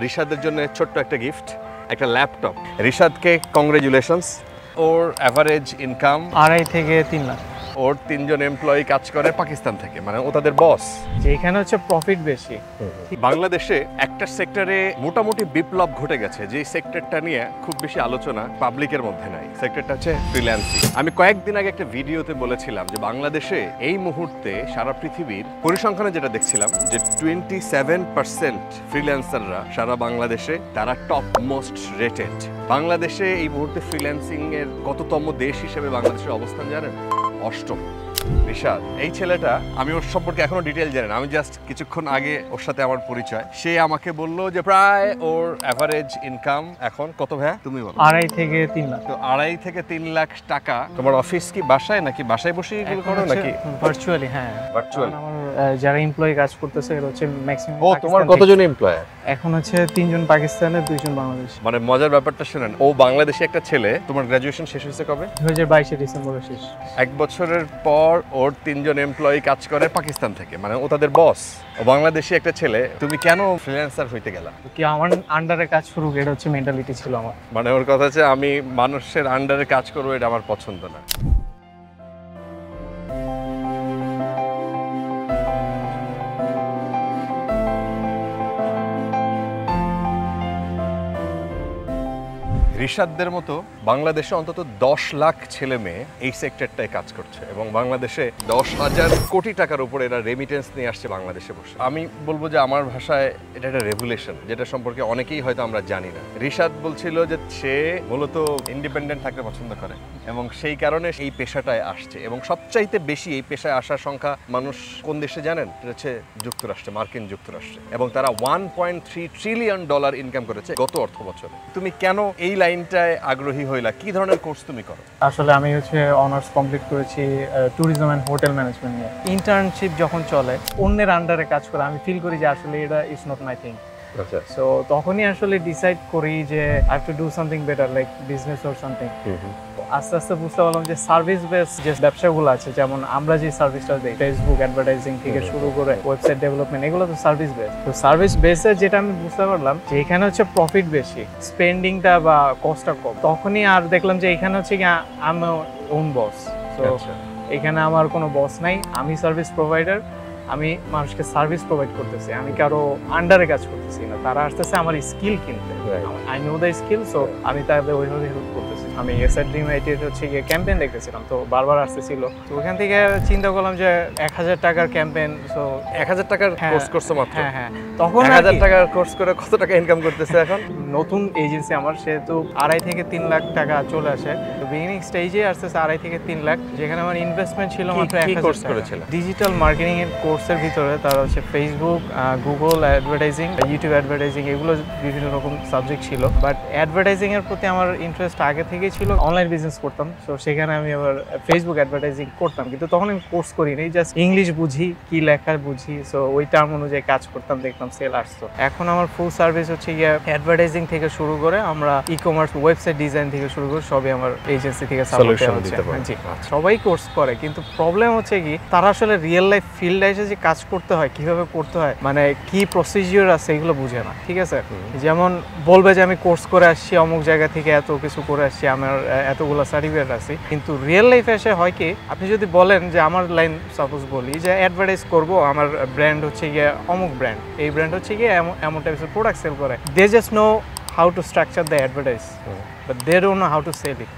রিশাদের জন্য ছোট্ট একটা গিফট, একটা ল্যাপটপ। রিশাদকে কংগ্রেচুলেশনস। ওর অ্যাভারেজ ইনকাম 2.5 থেকে 3 লাখ। ওর 3 জন এমপ্লয়ি কাজ করে পাকিস্তান থেকে, মানে ও তাদের বস। যেখানে হচ্ছে প্রফিট বেশি। বাংলাদেশে একটা সেক্টরে মোটামুটি বিপ্লব ঘটে গেছে, যে সেক্টরটা নিয়ে খুব বেশি আলোচনা পাবলিকের মধ্যে নাই। সেক্টরটা হচ্ছে ফ্রিল্যান্সিং। আমি কয়েকদিন আগে একটা ভিডিওতে বলেছিলাম যে বাংলাদেশে এই মুহূর্তে সারা পৃথিবীর পরিসংখ্যানে যেটা দেখছিলাম যে 27% ফ্রিল্যান্সাররা সারা বাংলাদেশে তারা টপ মোস্ট রেটেড। বাংলাদেশে এই মুহূর্তে ফ্রিল্যান্সিং এর কততম দেশ হিসেবে বাংলাদেশের অবস্থান জানেন? 8ম। রিশাদ এই ছেলেটা, আমি ওর সম্পর্কে এখনো ডিটেল জানি না, আমি জাস্ট কিছুক্ষণ আগে ওর সাথে আমার পরিচয়। সে আমাকে বললো যে প্রায় ওর অ্যাভারেজ ইনকাম এখন কত ভাইয়া তুমি বলো? 2.5 থেকে 3 লাখ। তো 2.5 থেকে 3 লাখ টাকা। তোমার অফিস কি বাসায় নাকি বাসায় বসে এগুলো করো নাকি ভার্চুয়ালি? হ্যাঁ ভার্চুয়ালি। আমার যারা এমপ্লয়ি কাজ করতেছে এর হচ্ছে ম্যাক্সিমাম। ও তোমার কতজন এমপ্লয়ার? এখন হচ্ছে 3 জন পাকিস্তানের, 2 জন বাংলাদেশ। মানে মজার ব্যাপারটা শুনেন, ও বাংলাদেশি একটা ছেলে। তোমার গ্র্যাজুয়েশন শেষ হয়েছে কবে? 2022 ডিসেম্বরে শেষ। 1 বছরের পর ওর 3 জন এমপ্লয়ি কাজ করে পাকিস্তান থেকে, মানে ও তাদের বস। ও বাংলাদেশি একটা ছেলে। তুমি কেন ফ্রিল্যান্সার হইতে গেলা? কি আমার আন্ডারে কাজ শুরু, এটা হচ্ছে মেন্টালিটি ছিল আমার। মানে ওর কথা হচ্ছে আমি মানুষের আন্ডারে কাজ করবো, এটা আমার পছন্দ না। রিশাদদের মতো বাংলাদেশে অন্তত 10 লাখ ছেলে মেয়ে এই সেক্টরটায় কাজ করছে, এবং বাংলাদেশে 10,000 কোটি টাকার উপরে এরা রেমিটেন্স নিয়ে আসছে বাংলাদেশে বসে। আমি বলবো যে আমার ভাষায় এটা একটা রেভুলেশন, যেটা সম্পর্কে অনেকেই হয়তো আমরা জানি না। রিশাদ বলছিল যে সে মূলত ইন্ডিপেন্ডেন্ট থাকতে পছন্দ করে, এবং সেই কারণে এই পেশাটায় আসছে। এবং সবচাইতে বেশি এই পেশায় আসার সংখ্যা মানুষ কোন দেশে জানেন? এটা হচ্ছে যুক্তরাষ্ট্রে, মার্কিন যুক্তরাষ্ট্রে। এবং তারা $1.3 ট্রিলিয়ন ইনকাম করেছে গত অর্থ বছরে। তুমি কেন এই লাইনটায় আগ্রহী হইলা? কি ধরনের কোর্স তুমি করো? আসলে আমি হচ্ছে অনার্স কমপ্লিট করেছি ট্যুরিজম এন্ড হোটেল ম্যানেজমেন্ট নিয়ে। ইন্টার্নশিপ যখন চলে, অন্যের আন্ডারে কাজ করে, আমি ফিল করি যে আসলে এটা is not my thing. So তখনই আসলে ডিসাইড করি যে I have to do something better, like business or something. আস্তে আস্তে বুঝতে পারলাম যে সার্ভিস বেস যে ব্যবসাগুলো আছে, যেমন আমরা যে সার্ভিসটা দিই, ফেসবুক অ্যাডভার্টাইজিং থেকে শুরু করে ওয়েবসাইট ডেভেলপমেন্ট, এগুলো তো সার্ভিস বেস। তো সার্ভিস বেসে যেটা আমি বুঝতে পারলাম যে এখানে হচ্ছে প্রফিট বেশি, স্পেন্ডিংটা বা কস্টটা কম। তখনই আর দেখলাম যে এখানে হচ্ছে কি আমি ওন বস। তো এখানে আমার কোনো বস নাই, আমি সার্ভিস প্রোভাইডার। আমি মানুষকে সার্ভিস প্রোভাইড করতেছি, আমি কারো আন্ডারে কাজ করতেছি না। তারা আসতেছে আমার স্কিল কিনতে, I know the skill, so আমি তাদের ওইভাবে হেল্প করতেছি। আমি এসআর ড্রিম আইটির হচ্ছে গিয়ে ক্যাম্পেইন দেখতেছিলাম, তো বারবার আসতেছিল। তো ওখান থেকে চিন্তা করলাম যে 1000 টাকার ক্যাম্পেইন। সো 1000 টাকার কোর্স করছো মাত্র? হ্যাঁ হ্যাঁ। তখন 1000 টাকার কোর্স করে কত টাকা ইনকাম করতেছে এখন? নতুন এজেন্সি আমার, সেহেতু 2.5 থেকে 3 লাখ টাকা চলে আসে। তো বিগিনিং স্টেজে আসতেছে 2.5 থেকে 3 লাখ, যেখানে আমার ইনভেস্টমেন্ট ছিল মাত্র 1000 কোর্স করেছিল। ডিজিটাল মার্কেটিং এর কোর্সের ভিতরে তার হচ্ছে Facebook, Google advertising, YouTube advertising, এগুলো বিভিন্ন রকম সাবজেক্ট ছিল। বাট অ্যাডভার্টাইজিং এর প্রতি আমার ইন্টারেস্ট আগে থেকেই ছিল। অনলাইন বিজনেস করতাম, সো সেখানে আমি আবার ফেসবুক অ্যাডভার্টাইজিং করতাম, কিন্তু তখন আমি কোর্স করিনি, জাস্ট ইংলিশ বুঝি, কি লেখা বুঝি। সো ওই টার্ম অনুযায়ী কাজ করতাম, দেখতাম সেল আসতো। এখন আমার ফুল সার্ভিস হচ্ছে গিয়ে অ্যাডভার্টাইজিং থেকে শুরু করে আমরা ই কমার্স, ওয়েবসাইট ডিজাইন থেকে শুরু করে সবই আমার এজেন্সি থেকে সাপোর্ট দিতে পারি। জি, সবাই কোর্স করে, কিন্তু প্রবলেম হচ্ছে কি তারা আসলে রিয়েল লাইফ ফিল্ডে এসে যে কাজ করতে হয়, কিভাবে করতে হয়, মানে কি প্রসিজিওর আছে, এগুলো বুঝে না। ঠিক আছে, যেমন বলবে যে আমি কোর্স করে আসছি অমুক জায়গা থেকে, এত কিছু করে আসছি, আমার এতগুলো সার্টিফিকেট আছে, কিন্তু রিয়েল লাইফে এসে হয় কি, আপনি যদি বলেন যে আমার লাইন সাপোজ বলি যে অ্যাডভার্টাইজ করব, আমার ব্র্যান্ড হচ্ছে গিয়ে অমুক ব্র্যান্ড, এই ব্র্যান্ড হচ্ছে গিয়ে এমন টাইপের প্রোডাক্ট সেল করে, they just know how to structure the advertise, but they don't know how to sell it.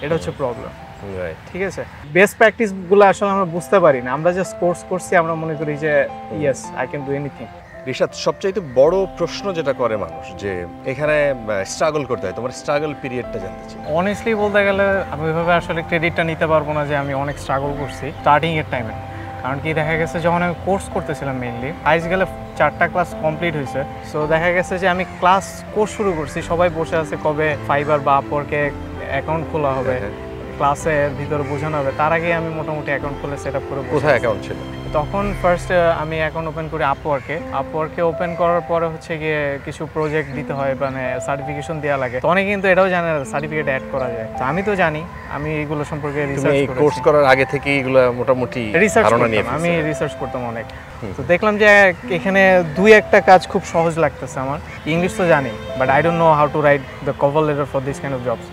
এটা হচ্ছে প্রবলেম। ঠিক আছে, বেস্ট প্র্যাকটিস গুলো আসলে আমরা বুঝতে পারি না, আমরা জাস্ট কোর্স করছি, আমরা মনে করি যে yes I can do anything. Rishad, সবচাইতে বড় প্রশ্ন যেটা করে মানুষ যে এখানে স্ট্রাগল করতে হয়, তোমার স্ট্রাগল পিরিয়ডটা জানতে চাই। অনেস্টলি বলতে গেলে আমি ওইভাবে আসলে ক্রেডিটটা নিতে পারবো না যে আমি অনেক স্ট্রাগল করছি স্টার্টিং এর টাইমে। কারণ কি দেখা গেছে যখন আমি কোর্স করতেছিলাম মেইনলি, আইজ গেলে 4টা ক্লাস কমপ্লিট হয়েছে। সো দেখা গেছে যে আমি কোর্স শুরু করছি, সবাই বসে আছে কবে ফাইবার বা আপওয়ার্কে অ্যাকাউন্ট খোলা হবে, ক্লাসের ভিতরে বোঝানো হবে তার আগে আমি মোটামুটি অ্যাকাউন্ট খুলে সেট আপ করে কোথায় অ্যাকাউন্ট ছিল? তখন ফার্স্ট আমি অ্যাকাউন্ট ওপেন করি আপওয়ার্কে ওপেন করার পরে হচ্ছে গিয়ে কিছু প্রজেক্ট দিতে হয়, মানে সার্টিফিকেশন দেওয়া লাগে। তো অনেকে কিন্তু এটাও জানে না সার্টিফিকেট অ্যাড করা যায়। তো আমি তো জানি, আমি এগুলো সম্পর্কে রিসার্চ করেছি। কোর্স করার আগে থেকে এগুলো মোটামুটি ধারণা নিয়ে আমি রিসার্চ করতাম অনেক। তো দেখলাম যে এখানে দুই একটা কাজ খুব সহজ লাগতেছে আমার। ইংলিশ তো জানি, but I don't know how two write the cover letter for this kind of jobs.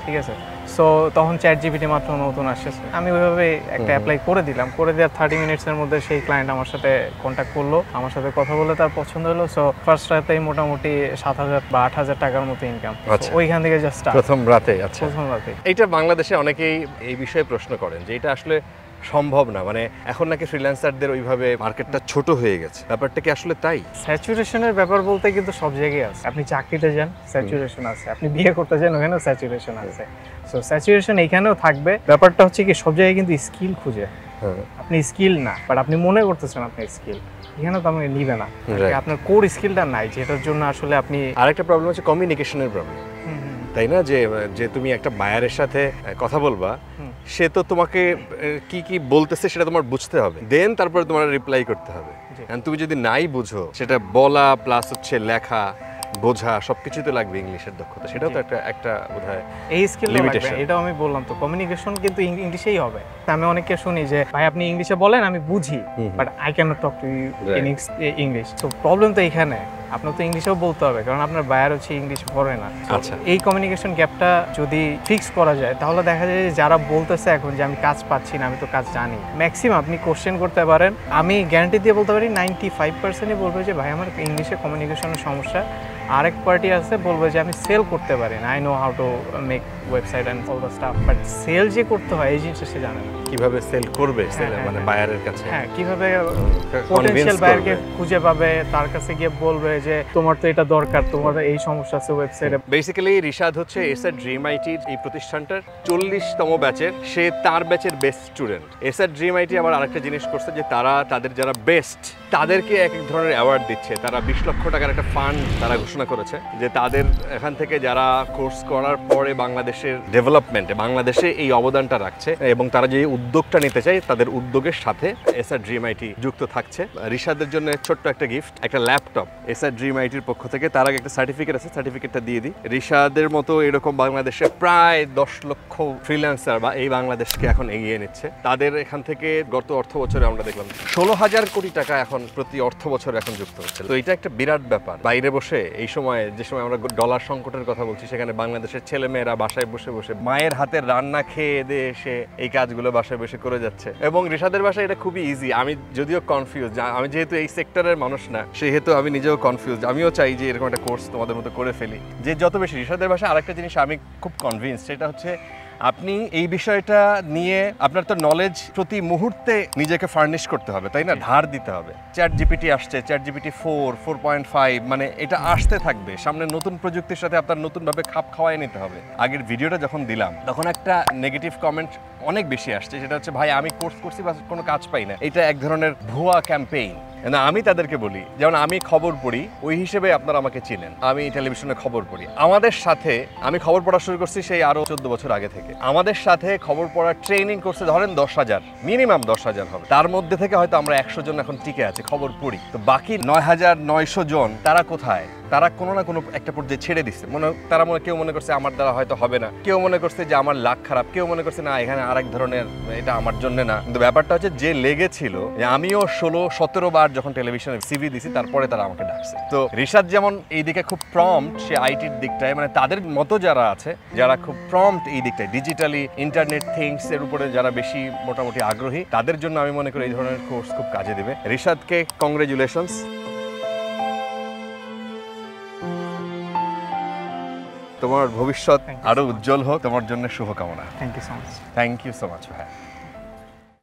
ঠিক আছে, সো তখন ChatGPT মাত্র নতুন আসছে, আমি ওইভাবে একটা অ্যাপ্লাই করে দিলাম। করে দেওয়ার 30 মিনিটসের মধ্যে সেই ক্লায়েন্ট আমার সাথে কন্ট্যাক্ট করলো, আমার সাথে কথা বলে তার পছন্দ হলো। সো ফার্স্ট রাতেই মোটামুটি 7,000 বা 8,000 টাকার মতো ইনকাম। ওইখান থেকে জাস্ট প্রথম রাতে। আচ্ছা, প্রথম রাতে। এইটা বাংলাদেশে অনেকেই এই বিষয়ে প্রশ্ন করেন যে এটা আসলে সম্ভব না, মানে এখন নাকি ফ্রিল্যান্সারদের ওইভাবে মার্কেটটা ছোট হয়ে গেছে। ব্যাপারটা কি আসলে তাই? স্যাচুরেশনের ব্যাপার বলতে কিন্তু সব জায়গায় আছে। আপনি চাকরিতে যান, স্যাচুরেশন আছে। আপনি বিয়ে করতে যান, ওখানেও স্যাচুরেশন আছে। সো স্যাচুরেশন এখানেও থাকবে। ব্যাপারটা হচ্ছে কি সব জায়গায় কিন্তু স্কিল খুঁজে। আপনি স্কিল না, বাট আপনি মনে করতেছেন আপনি স্কিল, এখানে তো আমাকে নিবে না। আপনার কোর স্কিলটা নাই, যেটার জন্য আসলে আপনি। আরেকটা প্রবলেম হচ্ছে কমিউনিকেশনের প্রবলেম, তাই না? যে তুমি একটা বায়ারের সাথে কথা বলবা, সে তো তোমাকে কি কি বলতেছে সেটা তোমার বুঝতে হবে, দেন তারপরে তোমার রিপ্লাই করতে হবে। তুমি যদি নাই বুঝো, সেটা বলা প্লাস হচ্ছে লেখা বোঝা সবকিছু তো লাগবে, ইংলিশের দক্ষতা, সেটাও তো একটা বোধহয় এই স্কিল লাগবে। এটাও আমি বললাম তো, কমিউনিকেশন কিন্তু ইংলিশেই হবে। আমি অনেককে শুনি যে ভাই আপনি ইংলিশে বলেন, আমি বুঝি, but I can not talk to you in English. তো প্রবলেম তো এখানে, আপনার তো ইংলিশেও বলতে হবে, কারণ আপনার বায়ার হচ্ছে ইংলিশ পড়ে না। আচ্ছা, এই কমিউনিকেশন গ্যাপটা যদি ফিক্স করা যায়, তাহলে দেখা যায় যে যারা বলতেছে এখন যে আমি কাজ পাচ্ছি না, আমি তো কাজ জানি, ম্যাক্সিমাম আপনি কোশ্চেন করতে পারেন, আমি গ্যারান্টি দিয়ে বলতে পারি 95%ই বলবে যে ভাই আমার ইংলিশে কমিউনিকেশনের সমস্যা। আরেক পার্টি আছে বলবে যে আমি সেল করতে পারি না, I know how to make website and all the stuff, but sell যে করতে হয় এই জিনিসটা সে জানে না। কিভাবে সেল করবে, মানে বায়ারের কাছে, হ্যাঁ, কিভাবে পটেনশিয়াল বায়ারকে খুঁজে পাবে, তার কাছে গিয়ে বলবে যে তোমার তো এটা দরকার, তোমার এই সমস্যা আছে ওয়েবসাইটে। বেসিক্যালি রিশাদ হচ্ছে এসআর ড্রিম আইটির এই প্রতিষ্ঠানটার 40তম ব্যাচের, সে তার ব্যাচের best student. SR dream IT আবার আরেকটা জিনিস করছে যে তারা তাদের যারা বেস্ট তাদেরকে এক এক ধরনের অ্যাওয়ার্ড দিচ্ছে। তারা 20 লক্ষ টাকার একটা ফান্ড তারা ঘোষণা করেছে, যে তাদের এখান থেকে যারা কোর্স করার পরে বাংলাদেশের ডেভেলপমেন্টে, বাংলাদেশে এই অবদানটা রাখছে এবং তারা যে উদ্যোগটা নিতে চায়, তাদের উদ্যোগের সাথে এসআর ড্রিম আইটি যুক্ত থাকছে। রিশাদের জন্য ছোট্ট একটা গিফট, একটা ল্যাপটপ এসআর ড্রিম আইটির পক্ষ থেকে। তার আগে একটা সার্টিফিকেট আছে, সার্টিফিকেটটা দিয়ে দিই। রিশাদের মতো এরকম বাংলাদেশে প্রায় 10 লক্ষ ফ্রিল্যান্সার বা এই বাংলাদেশকে এখন এগিয়ে নিচ্ছে। তাদের এখান থেকে গত অর্থ বছরে আমরা দেখলাম 16,000 কোটি টাকা এখন প্রতি অর্থ বছরে এখন যুক্ত হচ্ছে। তো এটা একটা বিরাট ব্যাপার। বাইরে বসে এই সময়, যে সময় আমরা ডলার সংকটের কথা বলছি, সেখানে বাংলাদেশের ছেলেমেয়েরা বাসায় বসে বসে মায়ের হাতের রান্না খেয়ে দিয়ে এসে এই কাজগুলো বাসায় বসে করে যাচ্ছে। এবং রিশাদের বাসায় এটা খুবই ইজি। আমি যদিও কনফিউজ, আমি যেহেতু এই সেক্টরের মানুষ না, সেহেতু আমি নিজেও কনফিউজ। আমিও চাই যে এরকম একটা কোর্স তোমাদের মতো করে ফেলি, যে যত বেশি। রিশাদের বাসায় আরেকটা জিনিস আমি খুব কনভিন্স, সেটা হচ্ছে আপনি এই বিষয়টা নিয়ে আপনার তো নলেজ প্রতি মুহূর্তে নিজেকে ফার্নিশ করতে হবে, তাই না? ধার দিতে হবে। ChatGPT আসছে, ChatGPT 4, 4.5, মানে এটা আসতে থাকবে। সামনে নতুন প্রযুক্তির সাথে আপনার নতুনভাবে খাপ খাওয়াই নিতে হবে। আগের ভিডিওটা যখন দিলাম তখন একটা নেগেটিভ কমেন্ট অনেক বেশি আসছে, সেটা হচ্ছে ভাই আমি কোর্স করছি বা কোনো কাজ পাই না, এটা এক ধরনের ভুয়া ক্যাম্পেইন। না, আমি তাদেরকে বলি, যেমন আমি খবর পড়ি, ওই হিসেবে আপনারা আমাকে চিনেন, আমি টেলিভিশনে খবর পড়ি। আমাদের সাথে আমি খবর পড়া শুরু করছি সেই আরো 14 বছর আগে থেকে। আমাদের সাথে খবর পড়ার ট্রেনিং করছে ধরেন 10,000, মিনিমাম 10,000 হবে। তার মধ্যে থেকে হয়তো আমরা 100 জন এখন টিকে আছে, খবর পড়ি। তো বাকি 9,900 জন তারা কোথায়? তারা কোনো না কোনো একটা পর্যায়ে ছেড়ে দিচ্ছে। কেউ মনে করছে আমার দ্বারা হয়তো হবে না, কেউ মনে করছে যে আমার লাক খারাপ, কেউ মনে করছে না এখানে আরেক ধরনের, এটা আমার জন্য না। কিন্তু ব্যাপারটা হচ্ছে যে লেগেছিল, যে আমিও 16-17 বার যখন টেলিভিশনে সিভি দিছি, তারপরে তারা আমাকে ডাকছে। তো রিশাদ যেমন এইদিকে খুব প্রম্পট, সে আইটির দিকটায়, মানে তাদের মতো যারা আছে, যারা খুব প্রম্পট এই দিকটায়, ডিজিটালি ইন্টারনেট থিংস এর উপরে যারা বেশি মোটামুটি আগ্রহী, তাদের জন্য আমি মনে করি এই ধরনের কোর্স খুব কাজে দেবে। রিশাদকে কংগ্রেচুলেশনস। তোমার ভবিষ্যৎ আরো উজ্জ্বল হোক, তোমার জন্য শুভকামনা। Thank you so much. Thank you so much ভাই।